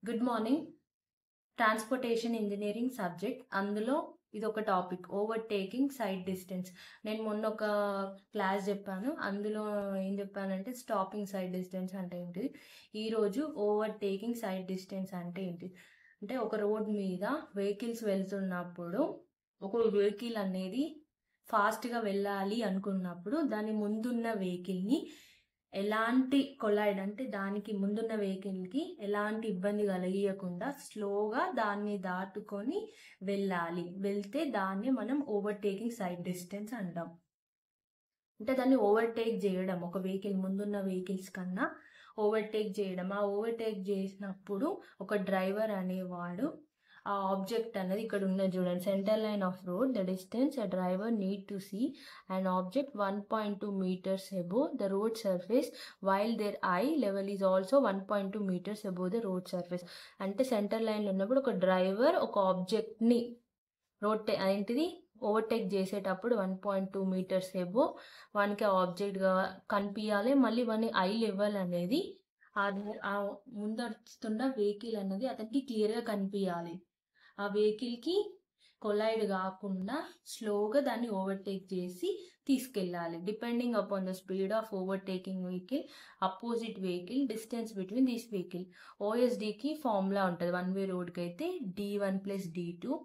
Good morning. Transportation engineering subject. అందులో ఇదొక topic, overtaking side distance. నేను మొన్న ఒక క్లాస్ చెప్పాను. అందులో ఏం చెప్పానంటే స్టాపింగ్ సైడ్ డిస్టెన్స్ అంటే ఏంటిది, ఈరోజు ఓవర్‌టేకింగ్ సైడ్ డిస్టెన్స్ అంటే ఏంటి అంటే, ఒక రోడ్ మీద వెహికల్స్ వెళ్తున్నప్పుడు ఒక వెహికల్ అనేది ఫాస్ట్గా వెళ్ళాలి అనుకున్నప్పుడు దాని ముందున్న వెహికల్ని ఎలాంటి కొలైడ్ అంటే దానికి ముందున్న వెహికల్కి ఎలాంటి ఇబ్బంది కలిగియకుండా స్లోగా దాన్ని దాటుకొని వెళ్ళాలి. వెళ్తే దాన్ని మనం ఓవర్టేకింగ్ సైడ్ డిస్టెన్స్ అంటాం. అంటే దాన్ని ఓవర్టేక్ చేయడం, ఒక వెహికల్ ముందున్న వెహికల్స్ కన్నా ఓవర్టేక్ చేయడం. ఆ ఓవర్టేక్ చేసినప్పుడు ఒక డ్రైవర్ అనేవాడు ఆ ఆబ్జెక్ట్ అనేది ఇక్కడ ఉన్నది చూడండి, centre line of road, the distance a driver need to see an object 1.2 meters above the road surface while their eye level is also 1.2 meters above the road surface. అంటే centre లైన్లో ఉన్నప్పుడు ఒక driver ఒక ఆబ్జెక్ట్ని ఏంటిది overtake చేసేటప్పుడు 1.2 metres above వానికి ఆబ్జెక్ట్గా కనిపించాలి. మళ్ళీ వాని ఐ లెవెల్ అనేది ఆ ముందడుస్తున్న వెహికల్ అనేది అతనికి క్లియర్గా కనిపించాలి. ఆ వెహికల్కి కొలైడ్ కాకుండా స్లోగా దాన్ని ఓవర్టేక్ చేసి తీసుకెళ్ళాలి. Depending upon the speed of overtaking vehicle, opposite vehicle, distance between this vehicle. ఓఎస్డికి ఫార్ములా ఉంటుంది. వన్ వే రోడ్కి అయితే D1 + D2,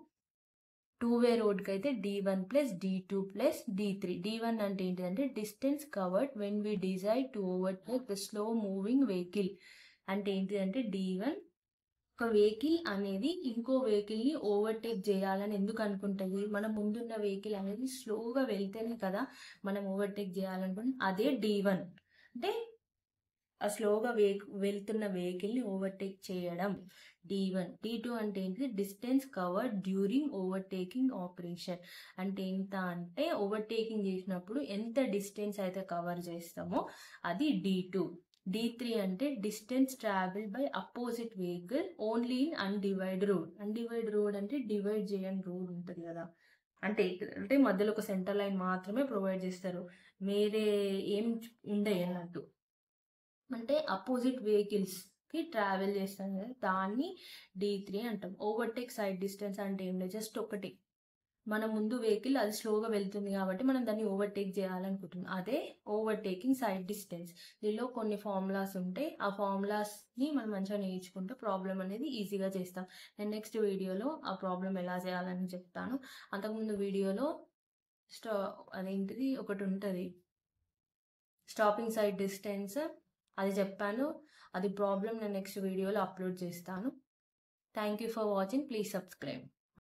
టూ వే రోడ్కి అయితే D1 + D2 + D3. D1 అంటే ఏంటిదంటే distance covered when we decide to overtake the slow moving vehicle. అంటే ఏంటిదంటే D1, ఒక వెహికల్ అనేది ఇంకో వెహికల్ని ఓవర్టేక్ చేయాలని ఎందుకు అనుకుంటుంది, మన ముందున్న వెహికల్ అనేది స్లోగా వెళ్తేనే కదా మనం ఓవర్టేక్ చేయాలనుకుంటున్నాం. అదే D1 అంటే ఆ స్లోగా వెళ్తున్న వెహికల్ని ఓవర్టేక్ చేయడం D1. D2 అంటే ఏంటి, distance covered during overtaking operation. అంటే ఎంత అంటే ఓవర్టేకింగ్ చేసినప్పుడు ఎంత డిస్టెన్స్ అయితే కవర్ చేస్తామో అది D2. D3 అంటే distance travel by opposite vehicle only in undivided road. Undivided road అంటే డివైడ్ చేయని రోడ్ ఉంటుంది కదా, అంటే మధ్యలో ఒక సెంటర్ లైన్ మాత్రమే ప్రొవైడ్ చేస్తారు, వేరే ఏం ఉండవు అన్నట్టు. అంటే అపోజిట్ వెహికల్స్కి ట్రావెల్ చేస్తాం కదా, దాన్ని D3 అంటాం. ఓవర్టేక్ సైడ్ డిస్టెన్స్ అంటే ఏం లేదు, జస్ట్ ఒకటి, మన ముందు వెహికల్ అది స్లోగా వెళ్తుంది కాబట్టి మనం దాన్ని ఓవర్టేక్ చేయాలనుకుంటున్నాం, అదే ఓవర్టేకింగ్ సైడ్ డిస్టెన్స్. దీనిలో కొన్ని ఫార్ములాస్ ఉంటాయి, ఆ ఫార్ములాస్ని మనం మంచిగా నేర్చుకుంటే ప్రాబ్లం అనేది ఈజీగా చేస్తాం. నేను నెక్స్ట్ వీడియోలో ఆ ప్రాబ్లం ఎలా చేయాలని చెప్తాను. అంతకుముందు వీడియోలో అదేంటిది ఒకటి ఉంటుంది, స్టాపింగ్ సైడ్ డిస్టెన్స్, అది చెప్పాను. అది ప్రాబ్లం నేను నెక్స్ట్ వీడియోలో అప్లోడ్ చేస్తాను. Thank you for watching. Please subscribe.